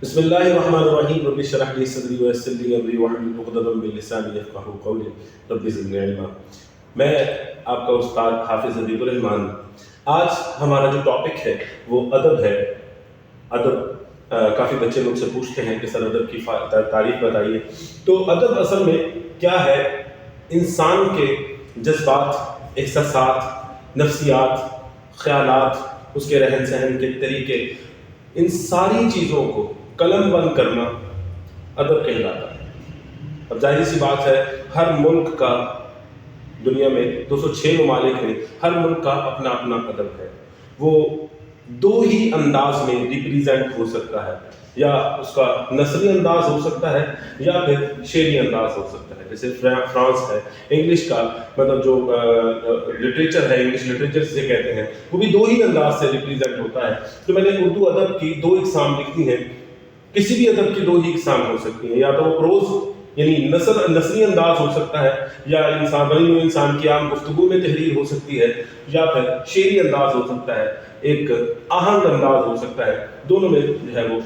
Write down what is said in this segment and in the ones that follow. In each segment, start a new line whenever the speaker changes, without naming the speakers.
بسم اللہ الرحمن الرحیم رب اشرح لی صدری ویسر لی امری واحلل عقدۃ من لسانی یفقہوا قولی رب زدنی علما۔ میں آپ کا استاد حافظ حبیب الرحمان۔ آج ہمارا جو ٹاپک ہے وہ ادب ہے۔ ادب کافی بچے لوگ سے پوچھتے ہیں کہ سر ادب کی تعریف بتائیے۔ تو ادب اصل میں کیا ہے؟ انسان کے جذبات، احساسات، نفسیات، خیالات، اس کے رہن سہن کے طریقے، ان ساری چیزوں کو قلم بند کرنا ادب کہلاتا ہے۔ اب ظاہر سی بات ہے، ہر ملک کا، دنیا میں 206 ممالک میں، ہر ملک کا اپنا اپنا ادب ہے۔ وہ دو ہی انداز میں ریپریزنٹ ہو سکتا ہے، یا اس کا نثری انداز ہو سکتا ہے یا پھر شعری انداز ہو سکتا ہے۔ جیسے فرانس ہے، انگلش کا مطلب جو لٹریچر ہے، انگلش لٹریچر جسے کہتے ہیں، وہ بھی دو ہی انداز سے ریپریزنٹ ہوتا ہے۔ تو میں نے اردو ادب کی دو اقسام لکھی ہیں۔ کسی بھی ادب کی دو ہی اقسام ہو سکتی ہیں، یا تو وہ پروز یعنی نثری انداز ہو سکتا ہے، یا بنی ہوئی انسان کی عام گفتگو میں تحریر ہو سکتی ہے، یا پھر شعری انداز ہو سکتا ہے، ایک آہنگ انداز ہو سکتا ہے۔ دونوں میں جو ہے وہ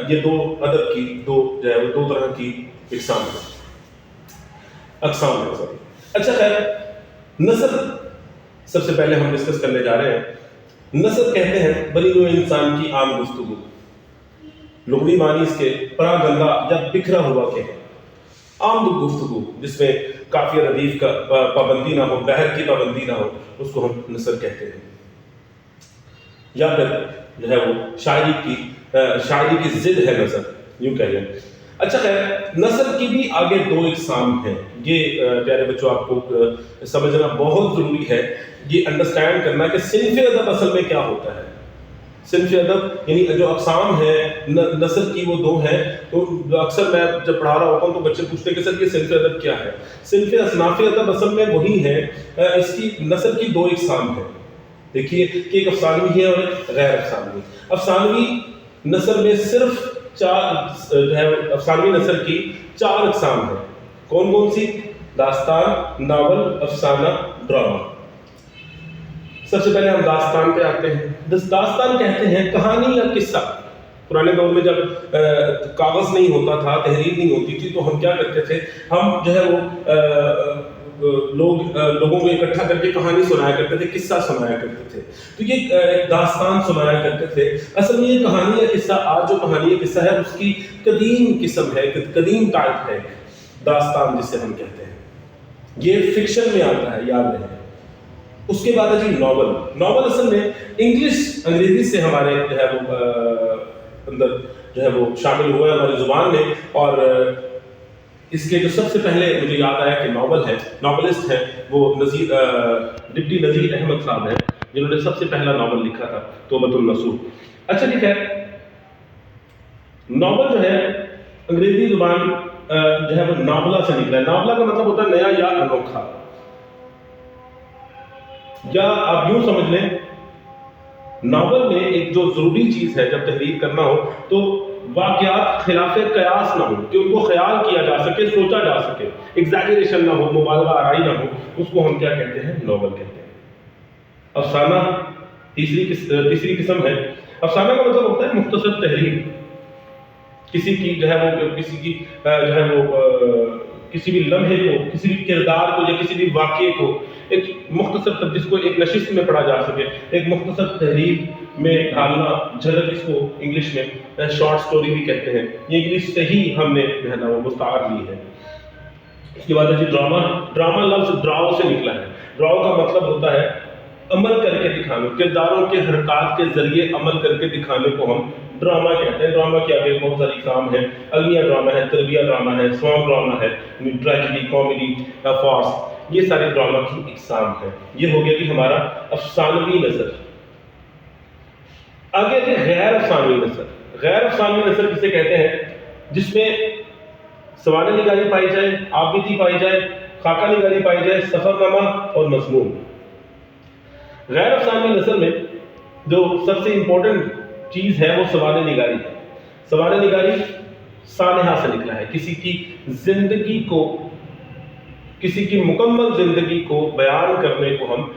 یہ دو ادب کی دو طرح کی اقسام ہے سوری۔ اچھا خیر، نثر سب سے پہلے ہم ڈسکس کرنے جا رہے ہیں۔ نثر کہتے ہیں بنی ہوئی انسان کی عام گفتگو، لغوی معنی اس کے پراگندہ یا بکھرا ہوا کہ ہے، عام گفتگو جس میں قافیہ ردیف کا پابندی نہ ہو، بحر کی پابندی نہ ہو، اس کو ہم نثر کہتے ہیں۔ یا پھر جو ہے وہ شاعری کی ضد ہے نثر، یوں کہہ لیں۔ اچھا خیر، نثر کی بھی آگے دو اقسام ہیں۔ یہ پیارے بچوں آپ کو سمجھنا بہت ضروری ہے، یہ انڈرسٹینڈ کرنا کہ صنف ادب اصل میں کیا ہوتا ہے۔ صنف ادب یعنی جو اقسام ہے نثر کی وہ دو ہیں۔ تو اکثر میں جب پڑھا رہا ہوتا ہوں تو بچے پوچھتے ہیں کہ سر یہ صنف ادب کیا ہے؟ صنف اصناف ادب اصل میں وہی ہے، اس کی نثر کی دو اقسام ہیں۔ دیکھیے کہ ایک افسانوی ہے اور ایک غیر افسانوی۔ افسانوی نثر میں صرف افسانوی نثر کی 4 اقسام ہیں۔ کون کون سی؟ داستان، ناول، افسانہ، ڈرامہ۔ سب سے پہلے ہم داستان پہ آتے ہیں۔ داستان کہتے ہیں کہانی یا قصہ۔ پرانے دور میں جب کاغذ نہیں ہوتا تھا، تحریر نہیں ہوتی تھی، تو ہم کیا کرتے تھے؟ ہم جو ہے وہ لوگوں کو اکٹھا کر کے کہانی سنایا کرتے تھے، قصہ سنایا کرتے تھے۔ تو یہ داستان سنایا کرتے تھے۔ اصل میں یہ کہانی یا قصہ، آج جو کہانی یا قصہ ہے اس کی قدیم قسم ہے، قدیم ٹائپ ہے داستان جسے ہم کہتے ہیں۔ یہ فکشن میں آتا ہے، یاد رہے۔ اس کے بعد ہے جی ناول۔ ناول اصل میں انگریزی سے ہمارے جو ہے وہ اندر جو ہے وہ شامل ہوا ہے ہماری زبان میں، اور اس کے جو سب سے پہلے مجھے یاد آیا کہ ناول ہے، ناولسٹ ہے وہ ڈپٹی نذیر احمد صاحب ہیں، جنہوں نے سب سے پہلا ناول لکھا تھا، توبۃ النصوح۔ اچھا ٹھیک ہے، ناول جو ہے انگریزی زبان جو ہے وہ ناولا سے نکلا ہے۔ ناولا کا مطلب ہوتا ہے نیا یا انوکھا، یا آپ یوں سمجھ لیں ناول میں ایک جو ضروری چیز ہے جب تحریر کرنا ہو تو واقعات خلاف قیاس نہ ہو، کہ ان کو خیال کیا جا سکے، سوچا جا سکے، ایگزیجریشن نہ ہو، مبالغہ آرائی نہ ہو، اس کو ہم کیا کہتے ہیں؟ ناول کہتے ہیں۔ افسانہ تیسری قسم ہے۔ افسانہ کا مطلب ہوتا ہے مختصر تحریر، کسی کی جو ہے وہ کسی بھی لمحے کو، کسی بھی کردار کو یا کسی بھی واقعے کو ایک مختصر، جس کو ایک نشست میں پڑھا جا سکے، ایک مختصر تحریر میں ڈالنا، جھلک، اس کو انگلش میں شارٹ سٹوری بھی کہتے ہیں۔ یہ انگلش سے ہی ہم نے جو ہے نا وہ مستعار لی ہے۔ اس کے بعد ہے جی ڈرامہ۔ ڈرامہ لفظ ڈراؤ سے نکلا ہے۔ ڈراؤ کا مطلب ہوتا ہے عمل کر کے دکھانا، کرداروں کے حرکات کے ذریعے عمل کر کے دکھانے کو ہم ڈرامہ کہتے ہیں۔ ڈرامہ کے آگے بہت ساری اقسام ہیں، المیہ ڈرامہ ہے، تربیہ ڈرامہ ہے، سوانگ ڈرامہ ہے، ٹریجڈی، کامیڈی، فارس، یہ سارے ڈرامہ کی اقسام ہیں۔ یہ ہو گیا کہ ہمارا افسانوی نثر۔ آگے ہے غیر افسانوی نثر۔ غیر افسانوی نثر کسے کہتے ہیں؟ جس میں سوانح نگاری پائی جائے، آبیتی پائی جائے، خاکہ نگاری پائی جائے، سفر نامہ اور مضمون۔ غیر افسانوی نثر میں جو سب سے امپورٹنٹ چیز ہے وہ سوانح نگاری ہے۔ سوانح نگاری سانحہ سے نکلا ہے، کسی کی زندگی کو، کسی کی مکمل زندگی کو بیان کرنے کو ہم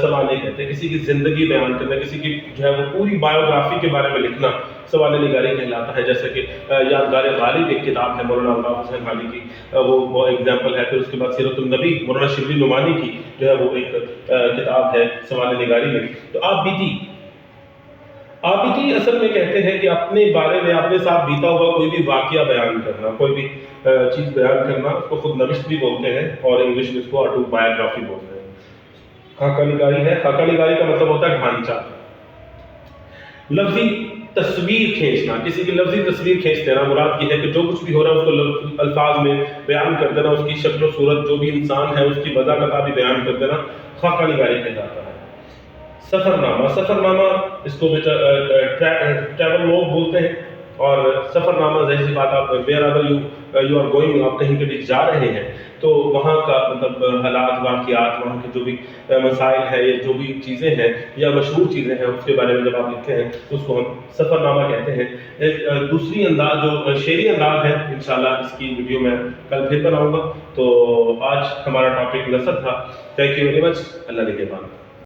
سوانح کہتے ہیں۔ کسی کی زندگی بیان کرنا، کسی کی جو ہے وہ پوری بایوگرافی کے بارے میں لکھنا سوانح نگاری کہلاتا ہے. جیسے کہ یادگار غالب ایک کتاب ہے مولانا الطاف حسین خانی کی، وہ ایگزامپل ہے. پھر اس کے بعد سیرت النبی مولانا شبلی نعمانی کی جو ہے وہ ایک کتاب ہے سوانح نگاری میں. تو آپ بیتی اصل میں کہتے ہیں کہ اپنے بارے میں اپنے ساتھ بیتا ہوا کوئی بھی واقعہ بیان کرنا، کوئی بھی چیز بیان کرنا، اس کو خود نوشت بھی بولتے ہیں اور انگلش میں اس کو آٹو بایوگرافی بولتے ہیں. خاکہ نگاری ہے. خاکہ نگاری کا مطلب ہوتا ہے ڈھانچہ، لفظی تصویر کھینچنا، کسی کی لفظی تصویر کھینچ دینا. مراد یہ ہے کہ جو کچھ بھی ہو رہا ہے اس کو الفاظ میں بیان کر دینا، اس کی شکل و صورت جو بھی انسان ہے اس کی وضع کا بھی بیان کر دینا خاکہ نگاری کہلاتا ہے. سفر نامہ اس کو ٹریول لوگ بولتے ہیں. اور سفر نامہ ظاہر سی بات آپ wherever you are going, آپ کہیں پہ جا رہے ہیں تو وہاں کا مطلب حالات، واقعات، وہاں کے جو بھی مسائل ہیں یا جو بھی چیزیں ہیں یا مشہور چیزیں ہیں اس کے بارے میں جب آپ لکھتے ہیں اس کو ہم سفر نامہ کہتے ہیں. ایک دوسری انداز جو شعری انداز ہے، انشاءاللہ اس کی ویڈیو میں کل پھر بناؤں گا. تو آج ہمارا ٹاپک نثر تھا. Thank you very much. اللہ نگہبان.